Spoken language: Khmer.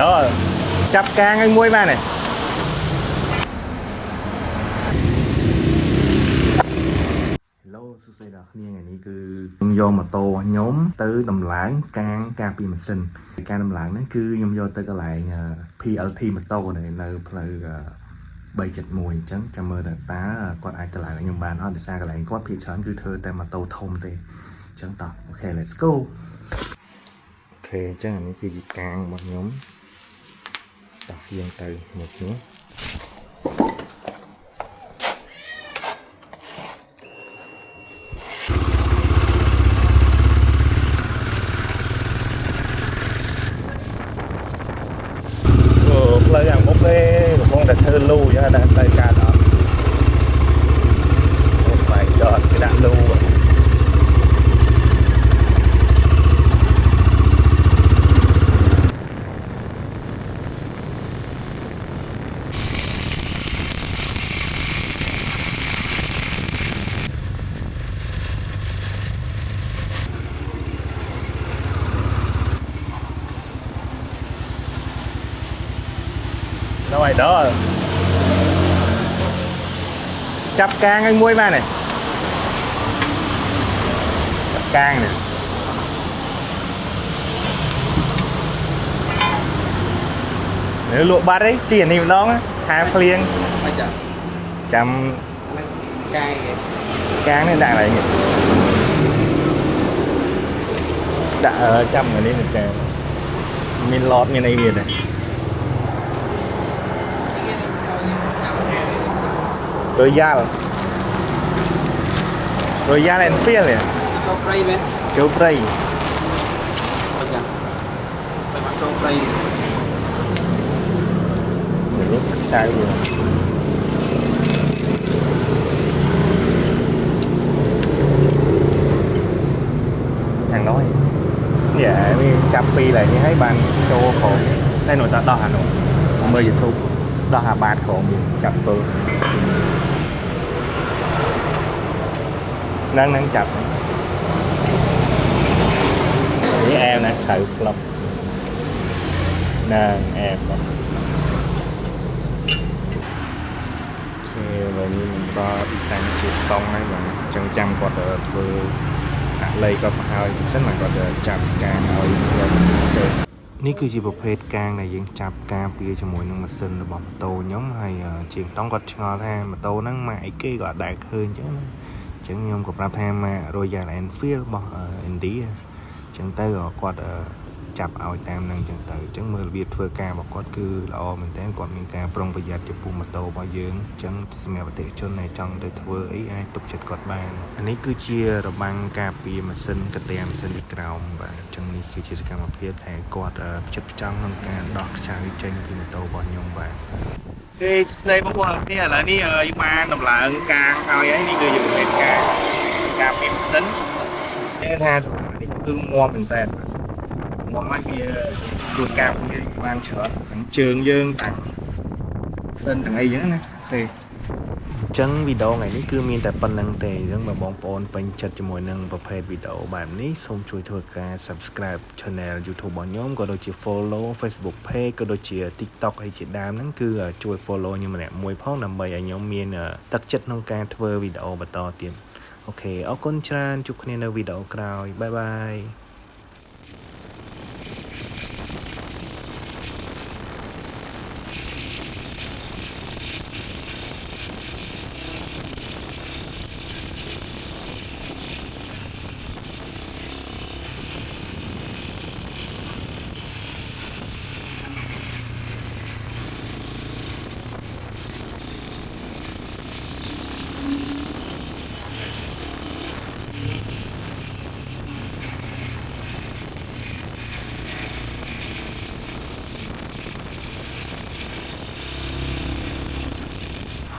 đó chắp càng anh muối ba này Hello សួស្តីដល់គ្នាថ្ងៃនេះគឺខ្ញុំយកម៉ូតូខ្ញុំទៅដំឡើងកាងការពីម៉ាស៊ីនការដំឡើងហ្នឹងគឺខ្ញុំយកទៅកន្លែង PLT ម៉ូតូនៅផ្លូវ371អញ្ចឹងចាំមើលតើគាត់អាចតម្លៃឲ្យខ្ញុំបានអត់ដោយសារកន្លែងគាត់ភាគច្រើនគឺធ្វើតែម៉ូតូធំទេអញ្ចឹងតោះអូខេ let's go អូខេអញ្ចឹងអានេះគឺជាកាងរបស់ខ្ញុំតោះយើងទៅមុខនេះផ្លូវអាមុខទេកំពុងតែធ្វើលូអញ្ចឹងតែទៅកាត់អត់អូ my god គេដាក់លូrồi đó chắp càng anh muối ba này chắp càng này nếu lụa bát đấy chỉ niệm đó hai phiên chăm càng này đại lại nhỉ đã chăm ở đây mình chờ mình lọt như này vậy này Royal Enfield ya? Copray men. Copray. Memang Copray. Jadi saya juga. Hàng nói. Dạ, chắp pi lại như thấy bạn châu khổ. Đây nổi ta đo Hà Nội. មើល YouTube ដល់អាបាតក្រុមចាប់ទល់នឹងចាប់នេះអែមណាត្រូវក្លឹបនឹងអែមបងគេវិញមិនដល់ទីតាំងជាស្តង់ហើយបងអញ្ចឹងចាំគាត់ធ្វើអាឡៃគាត់មកហើយអញ្ចឹងគាត់ចាប់ការឲ្យនេះគឺជាប្រភេទកាងដែលយើងចាប់ការពារជាមួយនឹងម៉ាស៊ីនរបស់ម៉ូតូខ្ញុំហើយជាងតង់គាត់ឆ្ងល់ថាម៉ូតូហ្នឹងម៉ាកអីគេក៏អត់ដែលឃើញអញ្ចឹងណាអញ្ចឹងខ្ញុំក៏ប្រាប់ថាម៉ាក Royal Enfield របស់ឥណ្ឌាអញ្ចឹងទៅគាត់ចាប់ឲ្យតាមហ្នឹងអញ្ចឹងទៅអញ្ចឹងមើលរបៀបធ្វើការរបស់គាត់គឺល្អមែនតើគាត់មានការប្រុងប្រយ័ត្នចំពោះម៉ូតូរបស់យើងអញ្ចឹងសម្រាប់អតិថិជនដែលចង់ទៅធ្វើអីអាចទុកចិត្តគាត់បានអានេះគឺជារបាំងការពារម៉ាស៊ីនកន្ទាំងម៉ាស៊ីនពីក្រោមបាទអញ្ចឹងនេះគឺជាសកម្មភាពដែលគាត់ផ្ចិតផ្ចង់ក្នុងការដោះខ្សែចេញពីម៉ូតូរបស់ខ្ញុំបាទគេស្ដីបងប្អូនគ្នាឥឡូវនេះយើងបានដំឡើងការហើយនេះគឺយើងមានការពារម៉ាស៊ីនគេថានេះគឺងាប់មែនតើមកមកវាជួយការពារបានច្រើនទាំងជើងយើងទាំងសិនទាំងអីចឹងណាទេអញ្ចឹងវីដេអូថ្ងៃនេះគឺមានតែប៉ុណ្្នឹងទេអញ្ចឹងបើបងប្អូនពេញចិត្តជាមួយនឹងប្រភេទវីដេអូបែបនេះសូមជួយធ្វើការ Subscribe Channel YouTube របស់ខ្ញុំក៏ដូចជា Follow Facebook Page ក៏ដូចជា TikTok អីជាដើមហ្នឹងគឺជួយ Follow ខ្ញុំម្នាក់មួយផងដើម្បីឲ្យខ្ញុំមានទឹកចិត្តក្នុងការធ្វើវីដេអូបន្តទៀតអូខេអរគុណច្រើនជួបគ្នានៅវីដេអូក្រោយបាយបាយ